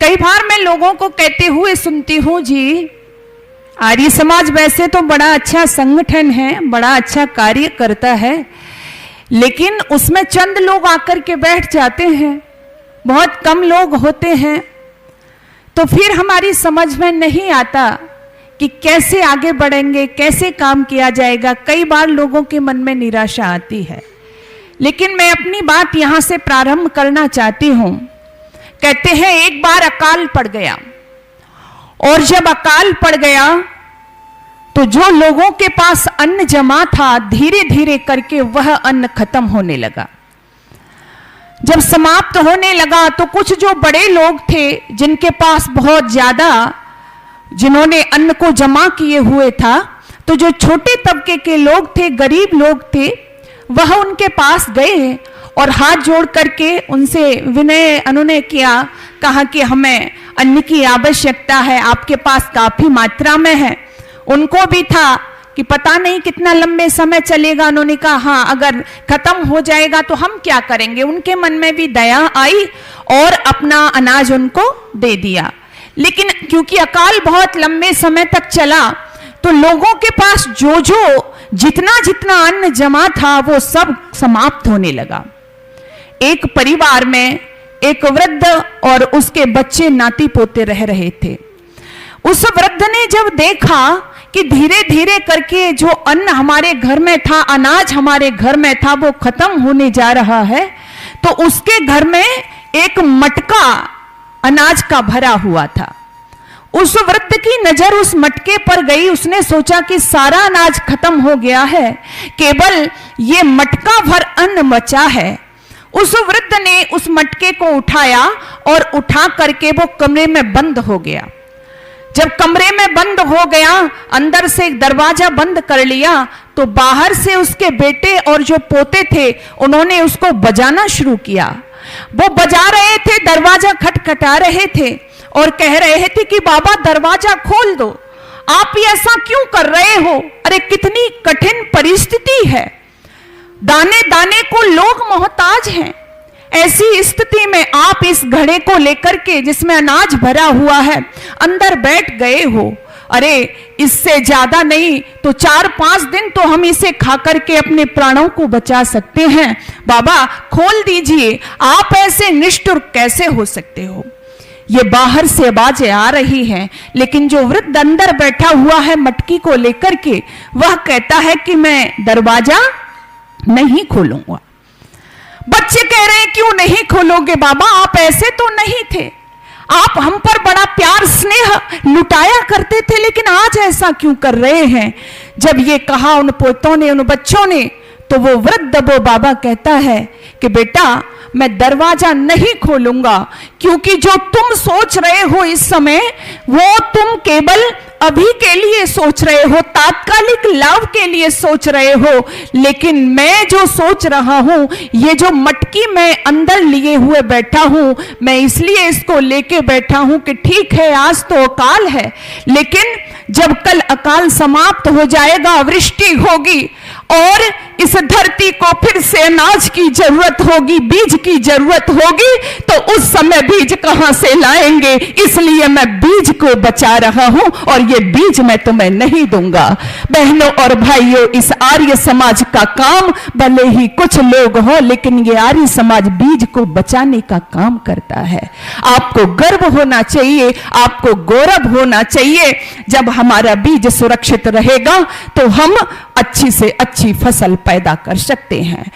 कई बार मैं लोगों को कहते हुए सुनती हूँ, जी आर्य समाज वैसे तो बड़ा अच्छा संगठन है, बड़ा अच्छा कार्य करता है, लेकिन उसमें चंद लोग आकर के बैठ जाते हैं, बहुत कम लोग होते हैं। तो फिर हमारी समझ में नहीं आता कि कैसे आगे बढ़ेंगे, कैसे काम किया जाएगा। कई बार लोगों के मन में निराशा आती है। लेकिन मैं अपनी बात यहाँ से प्रारंभ करना चाहती हूँ। कहते हैं एक बार अकाल पड़ गया, और जब अकाल पड़ गया तो जो लोगों के पास अन्न जमा था, धीरे धीरे करके वह अन्न खत्म होने लगा। जब समाप्त होने लगा तो कुछ जो बड़े लोग थे, जिनके पास बहुत ज्यादा, जिन्होंने अन्न को जमा किए हुए था, तो जो छोटे तबके के लोग थे, गरीब लोग थे, वह उनके पास गए और हाथ जोड़ करके उनसे विनय अनुनय किया। कहा कि हमें अन्न की आवश्यकता है, आपके पास काफी मात्रा में है। उनको भी था कि पता नहीं कितना लंबे समय चलेगा। उन्होंने कहा हाँ, अगर खत्म हो जाएगा तो हम क्या करेंगे। उनके मन में भी दया आई और अपना अनाज उनको दे दिया। लेकिन क्योंकि अकाल बहुत लंबे समय तक चला, तो लोगों के पास जो जितना जितना अन्न जमा था वो सब समाप्त होने लगा। एक परिवार में एक वृद्ध और उसके बच्चे नाती पोते रह रहे थे। उस वृद्ध ने जब देखा कि धीरे धीरे करके जो अन्न हमारे घर में था, अनाज हमारे घर में था, वो खत्म होने जा रहा है, तो उसके घर में एक मटका अनाज का भरा हुआ था। उस वृद्ध की नजर उस मटके पर गई। उसने सोचा कि सारा अनाज खत्म हो गया है, केवल ये मटका भर अन्न बचा है। उस वृद्ध ने उस मटके को उठाया और उठा करके वो कमरे में बंद हो गया। जब कमरे में बंद हो गया, अंदर से एक दरवाजा बंद कर लिया, तो बाहर से उसके बेटे और जो पोते थे उन्होंने उसको बजाना शुरू किया। वो बजा रहे थे, दरवाजा खटखटा रहे थे और कह रहे थे कि बाबा दरवाजा खोल दो, आप ये ऐसा क्यों कर रहे हो। अरे कितनी कठिन परिस्थिति है, दाने दाने को लोग मोहताज हैं। ऐसी स्थिति में आप इस घड़े को लेकर के, जिसमें अनाज भरा हुआ है, अंदर बैठ गए हो। अरे इससे ज्यादा नहीं तो 4-5 दिन तो हम इसे खा करके अपने प्राणों को बचा सकते हैं। बाबा खोल दीजिए, आप ऐसे निष्ठुर कैसे हो सकते हो। ये बाहर से आवाजें आ रही हैं, लेकिन जो वृद्ध अंदर बैठा हुआ है मटकी को लेकर के, वह कहता है कि मैं दरवाजा नहीं खोलूंगा। बच्चे कह रहे हैं क्यों नहीं खोलोगे बाबा, आप ऐसे तो नहीं थे, आप हम पर बड़ा प्यार स्नेह लुटाया करते थे, लेकिन आज ऐसा क्यों कर रहे हैं। जब ये कहा उन पोतों ने, उन बच्चों ने, तो वो वृद्ध वो बाबा कहता है कि बेटा मैं दरवाजा नहीं खोलूंगा, क्योंकि जो तुम सोच रहे हो इस समय, वो तुम केवल अभी के लिए सोच रहे हो, तात्कालिक लाभ के लिए सोच रहे हो। लेकिन मैं जो सोच रहा हूं, ये जो मटकी मैं अंदर लिए हुए बैठा हूं, मैं इसलिए इसको लेके बैठा हूं कि ठीक है आज तो अकाल है, लेकिन जब कल अकाल समाप्त हो जाएगा, वृष्टि होगी और इस धरती को फिर से अनाज की जरूरत होगी, बीज की जरूरत होगी, तो उस समय बीज कहां से लाएंगे। इसलिए मैं बीज को बचा रहा हूं और ये बीज मैं तुम्हें नहीं दूंगा। बहनों और भाइयों, इस आर्य समाज का काम भले ही कुछ लोग हो, लेकिन ये आर्य समाज बीज को बचाने का काम करता है। आपको गर्व होना चाहिए, आपको गौरव होना चाहिए। जब हमारा बीज सुरक्षित रहेगा तो हम अच्छी से अच्छी फसल पैदा कर सकते हैं।